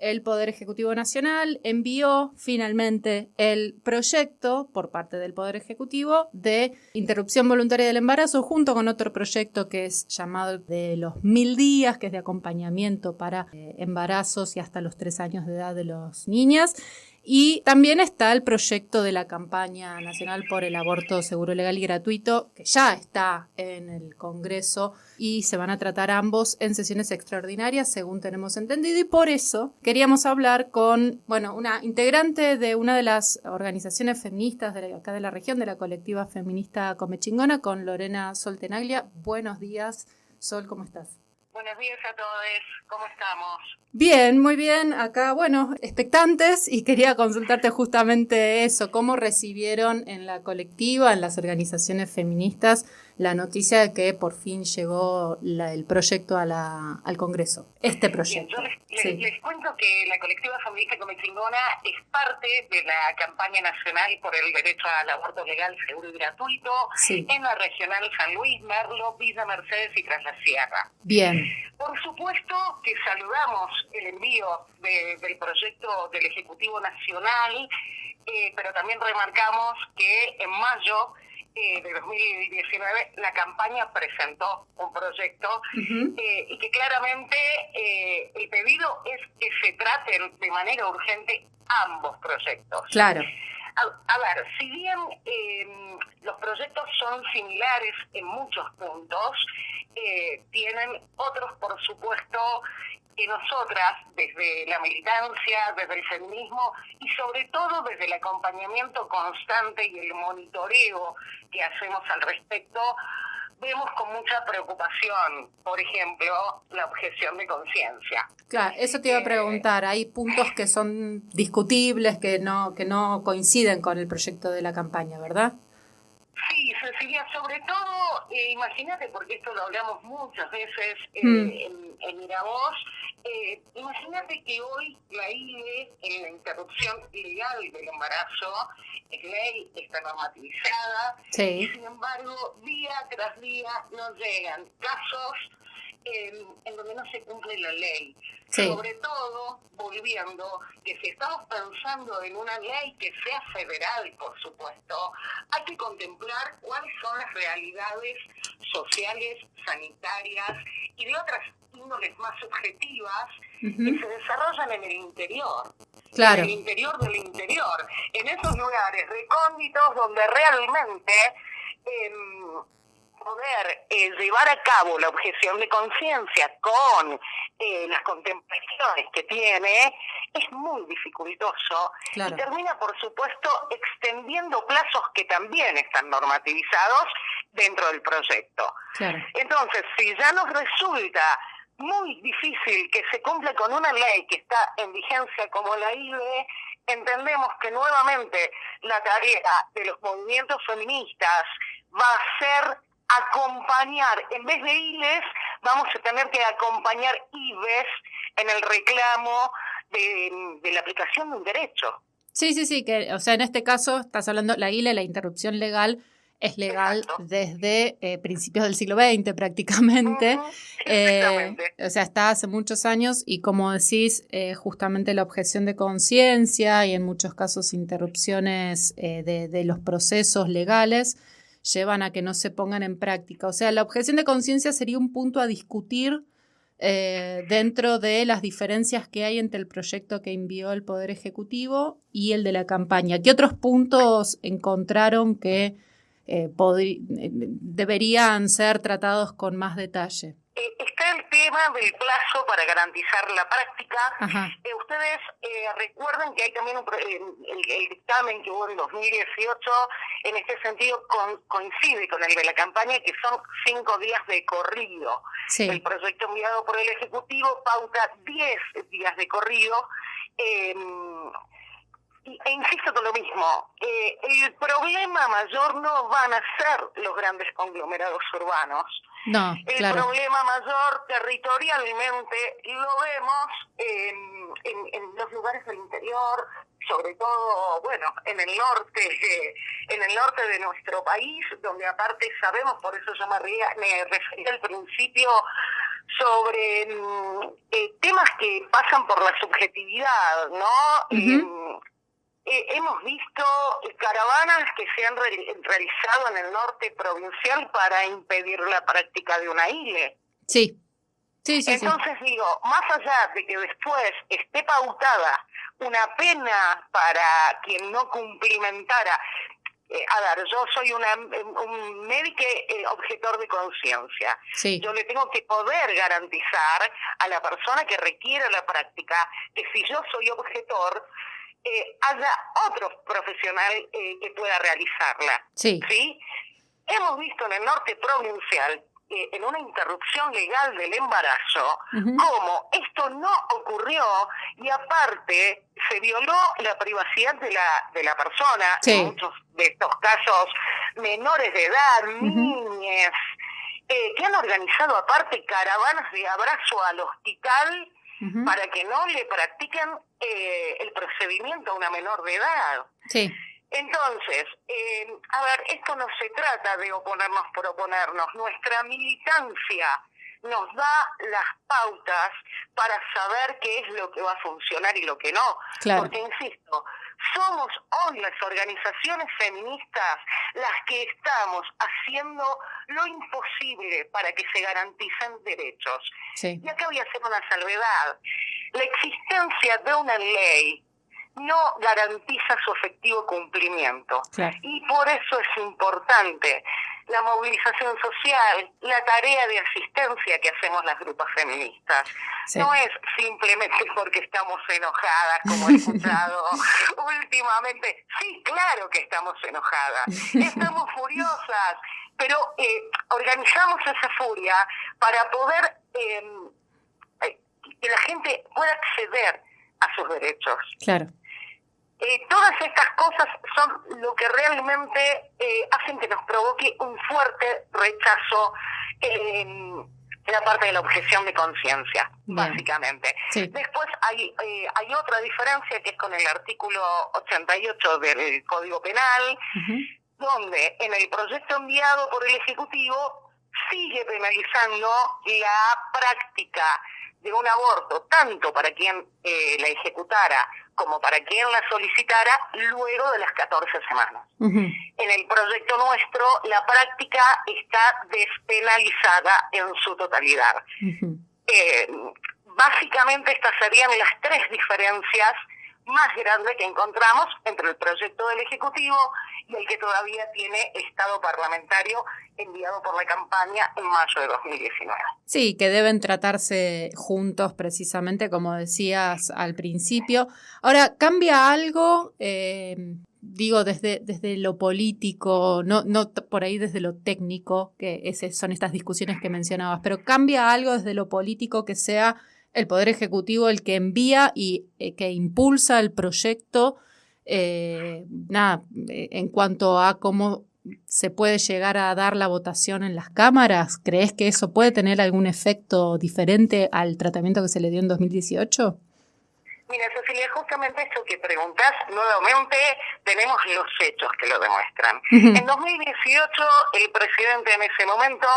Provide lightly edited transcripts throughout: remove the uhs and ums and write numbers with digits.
el Poder Ejecutivo Nacional envió finalmente el proyecto por parte del Poder Ejecutivo de interrupción voluntaria del embarazo junto con otro proyecto que es llamado de los 1000 días, que es de acompañamiento para embarazos y hasta los 3 años de edad de las niñas. Y también está el proyecto de la campaña nacional por el aborto seguro, legal y gratuito, que ya está en el Congreso y se van a tratar ambos en sesiones extraordinarias, según tenemos entendido. Y por eso queríamos hablar con, una integrante de una de las organizaciones feministas de acá de la región, de la colectiva feminista Comechingona, con Lorena Sol Tenaglia. Buenos días, Sol, ¿cómo estás? Buenos días a todos, ¿cómo estamos? Bien, muy bien. Acá, expectantes, y quería consultarte justamente eso, cómo recibieron en la colectiva, en las organizaciones feministas, la noticia de que por fin llegó el proyecto al Congreso, este proyecto. Bien, les cuento que la colectiva feminista Comechingona es parte de la campaña nacional por el derecho al aborto legal, seguro y gratuito, en la regional San Luis, Merlo, Villa Mercedes y Tras la Sierra. Bien. Por supuesto que saludamos el envío del proyecto del Ejecutivo Nacional, pero también remarcamos que en mayo de 2019 la campaña presentó un proyecto y que claramente el pedido es que se traten de manera urgente ambos proyectos. Claro. A ver, si bien los proyectos son similares en muchos puntos, tienen otros, por supuesto, que nosotras, desde la militancia, desde el feminismo y sobre todo desde el acompañamiento constante y el monitoreo que hacemos al respecto, vemos con mucha preocupación, por ejemplo, la objeción de conciencia. Claro, eso te iba a preguntar. Hay puntos que son discutibles, que no coinciden con el proyecto de la campaña, ¿verdad? Sí, Cecilia, sobre todo, imagínate, porque esto lo hablamos muchas veces en Miravoz, imagínate que hoy la ILE, en la interrupción legal del embarazo, es ley, está normativizada, y sin embargo, día tras día nos llegan casos en donde no se cumple la ley. Sobre todo, volviendo, que si estamos pensando en una ley que sea federal, por supuesto, hay que contemplar cuáles son las realidades sociales, sanitarias y de otras índoles más subjetivas que se desarrollan en el interior. Claro. En el interior del interior, en esos lugares recónditos donde realmente poder llevar a cabo la objeción de conciencia con las contemplaciones que tiene es muy dificultoso. Claro. Y termina, por supuesto, extendiendo plazos que también están normativizados dentro del proyecto. Claro. Entonces, si ya nos resulta muy difícil que se cumpla con una ley que está en vigencia como la ILE, entendemos que nuevamente la tarea de los movimientos feministas va a ser acompañar, en vez de ILES, vamos a tener que acompañar IBES en el reclamo de la aplicación de un derecho. Sí, que, en este caso estás hablando, la ILE, la interrupción legal, es legal. Exacto. Desde principios del siglo XX prácticamente. Exactamente. Está hace muchos años y como decís, justamente la objeción de conciencia y en muchos casos interrupciones de los procesos legales llevan a que no se pongan en práctica. La objeción de conciencia sería un punto a discutir dentro de las diferencias que hay entre el proyecto que envió el Poder Ejecutivo y el de la campaña. ¿Qué otros puntos encontraron que deberían ser tratados con más detalle? Está el tema del plazo para garantizar la práctica. Ustedes recuerden que hay también el dictamen que hubo en 2018, en este sentido coincide con el de la campaña, que son 5 días de corrido. Sí. El proyecto enviado por el Ejecutivo pauta 10 días de corrido. E insisto con lo mismo, el problema mayor no van a ser los grandes conglomerados urbanos. No, claro. El problema mayor territorialmente lo vemos en los lugares del interior, sobre todo, en el norte de nuestro país, donde aparte sabemos, por eso yo me refería al principio, sobre temas que pasan por la subjetividad, ¿no? Uh-huh. Hemos visto caravanas que se han realizado en el norte provincial para impedir la práctica de una ILE. Sí. Entonces digo, más allá de que después esté pautada una pena para quien no cumplimentara, yo soy un médico objetor de conciencia. Sí. Yo le tengo que poder garantizar a la persona que requiere la práctica que si yo soy objetor, haya otro profesional que pueda realizarla. Sí. ¿Sí? Hemos visto en el norte provincial, en una interrupción legal del embarazo, uh-huh, cómo esto no ocurrió y aparte se violó la privacidad de la persona, sí, en muchos de estos casos menores de edad, uh-huh, niñas, que han organizado aparte caravanas de abrazo al hospital, uh-huh, para que no le practiquen el procedimiento a una menor de edad. Sí. Entonces, esto no se trata de oponernos por oponernos. Nuestra militancia nos da las pautas para saber qué es lo que va a funcionar y lo que no. Claro. Porque, insisto, somos hoy las organizaciones feministas las que estamos haciendo lo imposible para que se garanticen derechos. Sí. Y acá voy a hacer una salvedad. La existencia de una ley no garantiza su efectivo cumplimiento. Claro. Y por eso es importante la movilización social, la tarea de asistencia que hacemos las grupas feministas. Sí. No es simplemente porque estamos enojadas, como he escuchado últimamente. Sí, claro que estamos enojadas, estamos furiosas, pero organizamos esa furia para poder que la gente pueda acceder a sus derechos. Claro. Todas estas cosas son lo que realmente hacen que nos provoque un fuerte rechazo en la parte de la objeción de conciencia, básicamente. Sí. Después hay otra diferencia que es con el artículo 88 del Código Penal, uh-huh, donde en el proyecto enviado por el Ejecutivo sigue penalizando la práctica de un aborto, tanto para quien la ejecutara como para quien la solicitara luego de las 14 semanas. Uh-huh. En el proyecto nuestro, la práctica está despenalizada en su totalidad. Uh-huh. Básicamente estas serían las tres diferencias más grandes que encontramos entre el proyecto del Ejecutivo y el que todavía tiene estado parlamentario enviado por la campaña en mayo de 2019. Sí, que deben tratarse juntos precisamente, como decías al principio. Ahora, ¿cambia algo, digo, desde lo político, no por ahí desde lo técnico, que son estas discusiones que mencionabas, pero cambia algo desde lo político que sea el Poder Ejecutivo el que envía y que impulsa el proyecto, en cuanto a cómo se puede llegar a dar la votación en las cámaras? ¿Crees que eso puede tener algún efecto diferente al tratamiento que se le dio en 2018? Mira, Cecilia, justamente esto que preguntás, nuevamente tenemos los hechos que lo demuestran. Uh-huh. En 2018, el presidente en ese momento,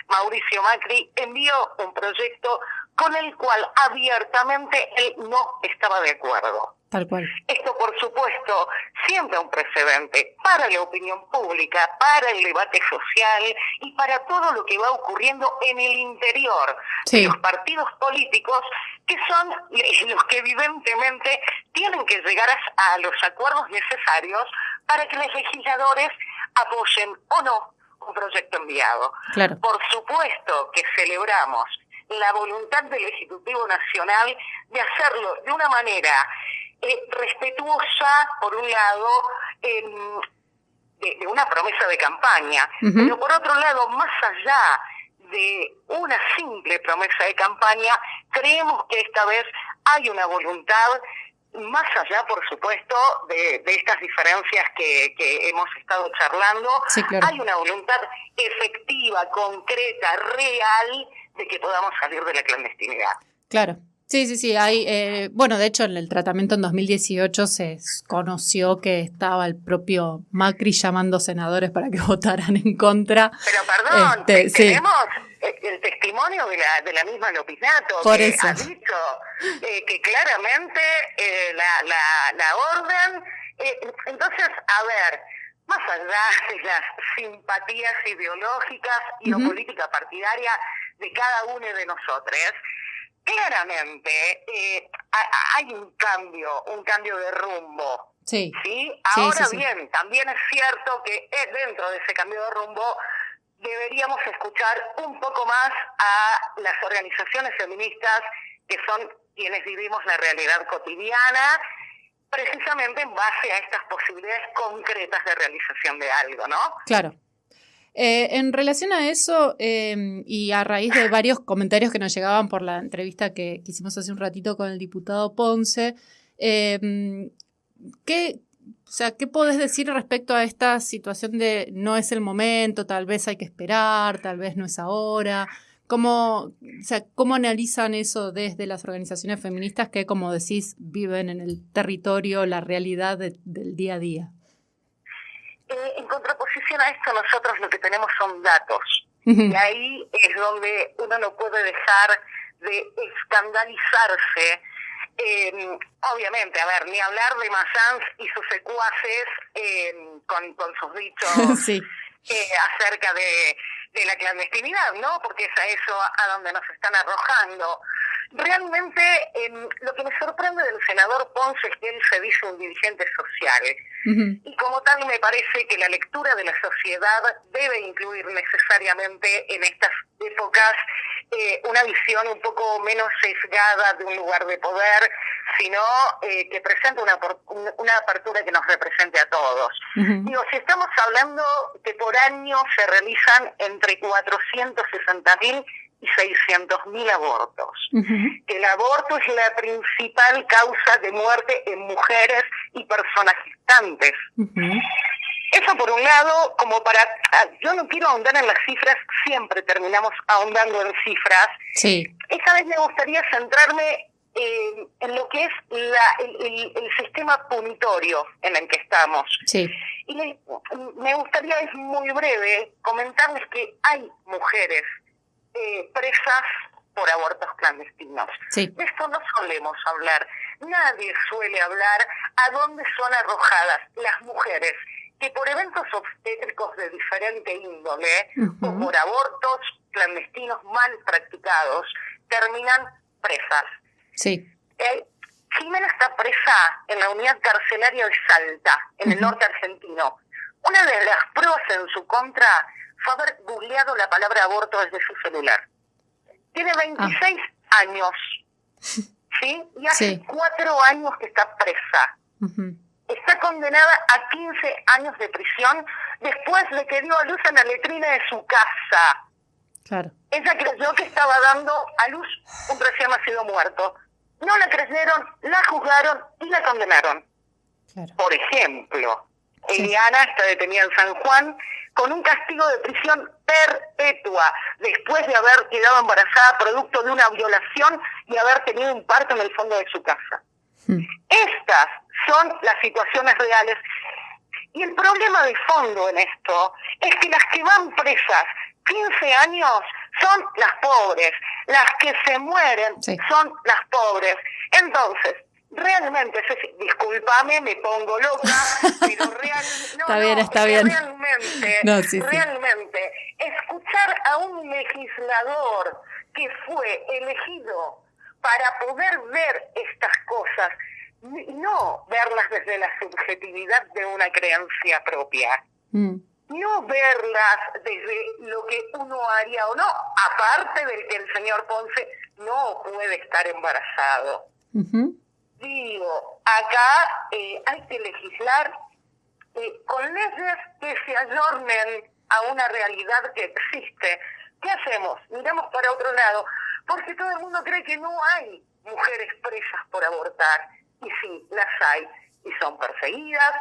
Mauricio Macri, envió un proyecto con el cual abiertamente él no estaba de acuerdo. Tal cual. Esto, por supuesto, siembra un precedente para la opinión pública, para el debate social y para todo lo que va ocurriendo en el interior de los partidos políticos, que son los que evidentemente tienen que llegar a los acuerdos necesarios para que los legisladores apoyen o no un proyecto enviado. Claro. Por supuesto que celebramos la voluntad del Ejecutivo Nacional de hacerlo de una manera respetuosa, por un lado, de una promesa de campaña, uh-huh, pero por otro lado, más allá de una simple promesa de campaña, creemos que esta vez hay una voluntad, más allá, por supuesto, de estas diferencias que hemos estado charlando, sí, claro, hay una voluntad efectiva, concreta, real, de que podamos salir de la clandestinidad. Claro. Sí, hay, bueno, de hecho en el tratamiento en 2018 se conoció que estaba el propio Macri llamando senadores para que votaran en contra. Pero perdón, tenemos el testimonio de la misma Lopinato, Por que eso ha dicho que claramente la orden... entonces, a ver, más allá de las simpatías ideológicas y o política partidaria de cada uno de nosotros, claramente hay un cambio de rumbo. sí. ¿Sí? Sí, Ahora sí. bien, también es cierto que dentro de ese cambio de rumbo deberíamos escuchar un poco más a las organizaciones feministas que son quienes vivimos la realidad cotidiana, precisamente en base a estas posibilidades concretas de realización de algo, ¿no? Claro. En relación a eso, y a raíz de varios comentarios que nos llegaban por la entrevista que hicimos hace un ratito con el diputado Ponce, ¿qué podés decir respecto a esta situación de no es el momento, tal vez hay que esperar, tal vez no es ahora? ¿Cómo analizan eso desde las organizaciones feministas que, como decís, viven en el territorio, la realidad del día a día? En contraposición a esto, nosotros lo que tenemos son datos. Y ahí es donde uno no puede dejar de escandalizarse. Obviamente, a ver, ni hablar de Masanz y sus secuaces con sus dichos Sí. acerca de la clandestinidad, ¿no? Porque es a eso a donde nos están arrojando. Realmente, lo que me sorprende del senador Ponce es que él se dice un dirigente social. Y como tal, me parece que la lectura de la sociedad debe incluir necesariamente en estas épocas una visión un poco menos sesgada de un lugar de poder, sino que presente una apertura que nos represente a todos. Digo, si estamos hablando que por año se realizan entre 460.000 y 600.000 abortos. Que el aborto es la principal causa de muerte en mujeres y personas gestantes. Eso por un lado, yo no quiero ahondar en las cifras, siempre terminamos ahondando en cifras. Sí. Esta vez me gustaría centrarme en lo que es el sistema punitorio en el que estamos. Sí. Y me gustaría, es muy breve, comentarles que hay mujeres presas por abortos clandestinos. Sí. De esto no solemos hablar. Nadie suele hablar a dónde son arrojadas las mujeres que por eventos obstétricos de diferente índole o por abortos clandestinos mal practicados terminan presas. Sí. Jimena está presa en la unidad carcelaria de Salta, en el norte argentino. Una de las pruebas en su contra fue haber googleado la palabra aborto desde su celular. Tiene 26 años, ¿sí? Y hace 4 años que está presa. Está condenada a 15 años de prisión después de que dio a luz en la letrina de su casa. Claro. Ella creyó que estaba dando a luz un recién nacido muerto. No la creyeron, la juzgaron y la condenaron. Claro. Por ejemplo, Eliana está detenida en San Juan con un castigo de prisión perpetua después de haber quedado embarazada producto de una violación y haber tenido un parto en el fondo de su casa. Estas son las situaciones reales. Y el problema de fondo en esto es que las que van presas 15 años son las pobres, las que se mueren son las pobres. Entonces, realmente, discúlpame, me pongo loca, pero está bien. Realmente, escuchar a un legislador que fue elegido para poder ver estas cosas, no verlas desde la subjetividad de una creencia propia, no verlas desde lo que uno haría o no, aparte de que el señor Ponce no puede estar embarazado. Digo, acá hay que legislar con leyes que se ayornen a una realidad que existe. ¿Qué hacemos? Miramos para otro lado, porque todo el mundo cree que no hay mujeres presas por abortar. Y sí, las hay, y son perseguidas,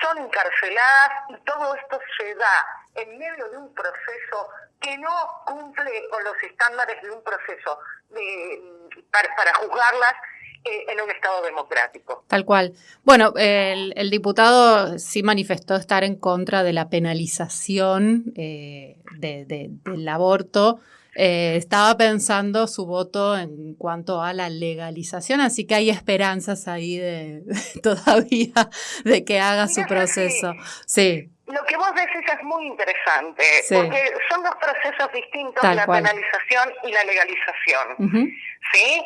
son encarceladas, y todo esto se da en medio de un proceso que no cumple con los estándares de un proceso para juzgarlas en un Estado democrático. Tal cual. Bueno, el diputado sí manifestó estar en contra de la penalización del aborto. estaba pensando su voto en cuanto a la legalización, así que hay esperanzas ahí de todavía de que haga su proceso. Sí. Lo que vos decís es muy interesante, sí. porque son dos procesos distintos, Tal la cual. penalización y la legalización. ¿Sí?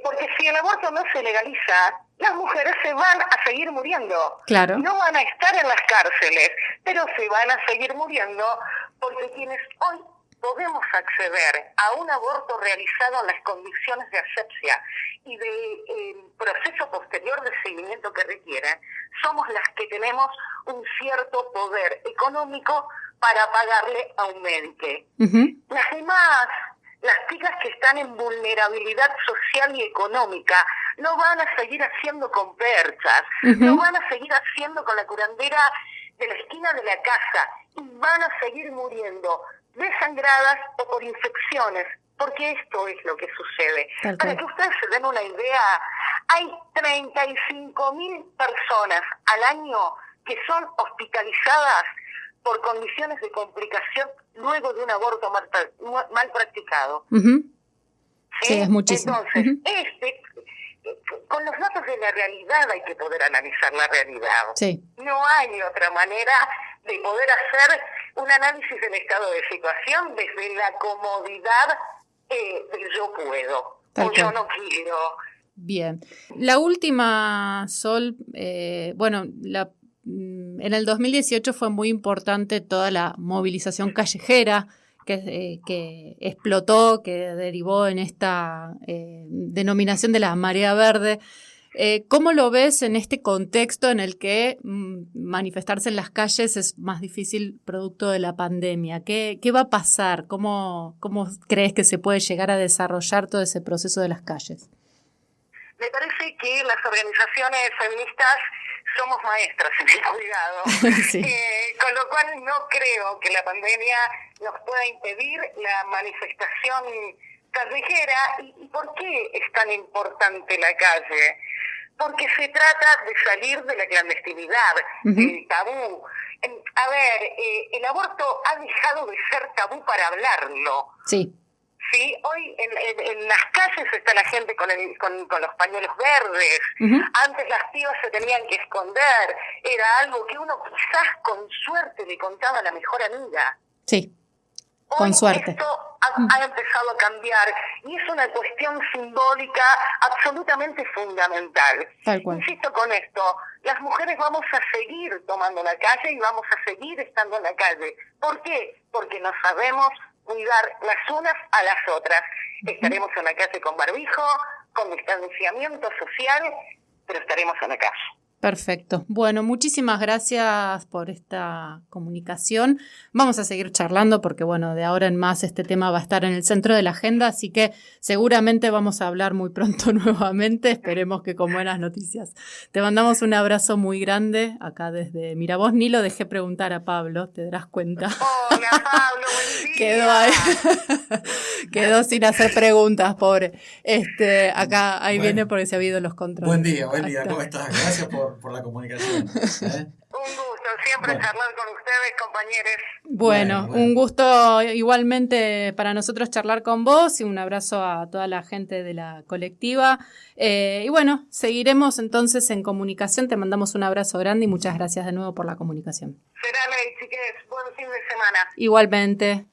Porque si el aborto no se legaliza, las mujeres se van a seguir muriendo. Claro. No van a estar en las cárceles, pero se van a seguir muriendo porque quienes hoy podemos acceder a un aborto realizado en las condiciones de asepsia y de proceso posterior de seguimiento que requieren, somos las que tenemos un cierto poder económico para pagarle a un médico. Las demás, las chicas que están en vulnerabilidad social y económica, lo van a seguir haciendo con perchas, lo van a seguir haciendo con la curandera de la esquina de la casa y van a seguir muriendo desangradas o por infecciones, porque esto es lo que sucede. Para que ustedes se den una idea, hay 35.000 personas al año que son hospitalizadas por condiciones de complicación luego de un aborto mal practicado. Sí, es muchísimo. Entonces, con los datos de la realidad hay que poder analizar la realidad. Sí. No hay otra manera de poder hacer un análisis del estado de situación desde la comodidad del yo puedo o yo no quiero. Bien. La última, Sol, bueno, en el 2018 fue muy importante toda la movilización callejera que explotó, que derivó en esta denominación de la marea verde. ¿Cómo lo ves en este contexto en el que manifestarse en las calles es más difícil producto de la pandemia? ¿Qué va a pasar? ¿Cómo crees que se puede llegar a desarrollar todo ese proceso de las calles? Me parece que las organizaciones feministas somos maestras en el cuidado, sí. Con lo cual no creo que la pandemia nos pueda impedir la manifestación callejera. ¿Y por qué es tan importante la calle? Porque se trata de salir de la clandestinidad, del tabú. A ver, el aborto ha dejado de ser tabú para hablarlo. Sí. Sí, hoy en las calles está la gente con los pañuelos verdes. Antes las pibas se tenían que esconder. Era algo que uno quizás con suerte le contaba a la mejor amiga. Sí, con hoy suerte. Esto ha empezado a cambiar y es una cuestión simbólica absolutamente fundamental. Tal cual. Insisto con esto, las mujeres vamos a seguir tomando la calle y vamos a seguir estando en la calle. ¿Por qué? Porque no sabemos cuidar las unas a las otras. Estaremos en la calle con barbijo, con distanciamiento social, pero estaremos en la calle. Perfecto. Bueno, muchísimas gracias por esta comunicación. Vamos a seguir charlando porque, bueno, de ahora en más este tema va a estar en el centro de la agenda, así que seguramente vamos a hablar muy pronto nuevamente. Esperemos que con buenas noticias. Te mandamos un abrazo muy grande acá desde Miravoz. Ni lo dejé preguntar a Pablo, te darás cuenta. Hola, Pablo, buen día. Quedó sin hacer preguntas, pobre. Acá, ahí bueno, viene porque se ha habido los controles. Buen día, ¿cómo estás? Gracias por la comunicación. Un gusto siempre charlar con ustedes, compañeros. Bueno, un gusto igualmente para nosotros charlar con vos y un abrazo a toda la gente de la colectiva. Y bueno, seguiremos entonces en comunicación. Te mandamos un abrazo grande y muchas gracias de nuevo por la comunicación. Será ley, chiques. Buen fin de semana. Igualmente.